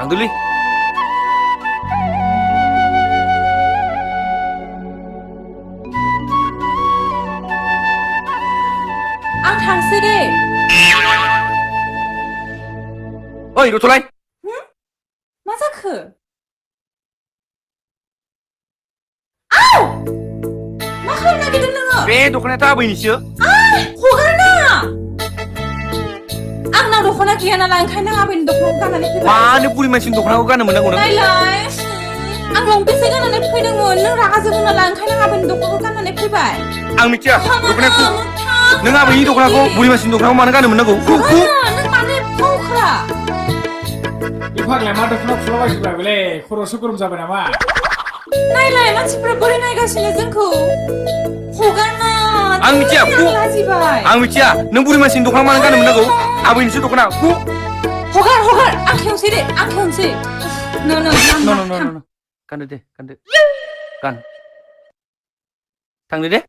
थांदोलै आं थांसै दे ओइ रथ'लाय मा जाखो आव मा खालामनो नागिरदों नोङो बे दख'नायाथ' आबैनिसो हगारना आंनाव दख'ना गैया नालाय ओंखायनो आबैनि दख'नाखौ गाननानै फैबाय मानो बुरि मानसिनि दख'नाखौ गाननो मोननांगौ नों नायलाय आं लंपेन्टसो गाननानै फैदोंमोन नों रागा जोंदों नालाय ओंखायनो आबैनि दख'नाखौ गाननानै फैबाय आं मिथिया दख'नाखौ नों आबैनि दख'नाखौ बुरि मानसिनि दख'नाखौ मानो गाननो मोननांगौ नों मानो एफा अख्रा फाग्लाया मा दख'ना खुलाबायजोब्बाय बेलाय खर'सो गरम जाबाय नामा नायलाय मानसिफ्रा बोरै नायगासिनो जोंखौ हगारना आं मिथिया लाजिबाय आं मिथिया नों बुरि मानसिनि दख'ना मानो गाननो मोननांगौ आबैनिसो दख'ना हगार आं खेवसै दे आं खेवसै न' गानदो दे गानदो गान थांदो दे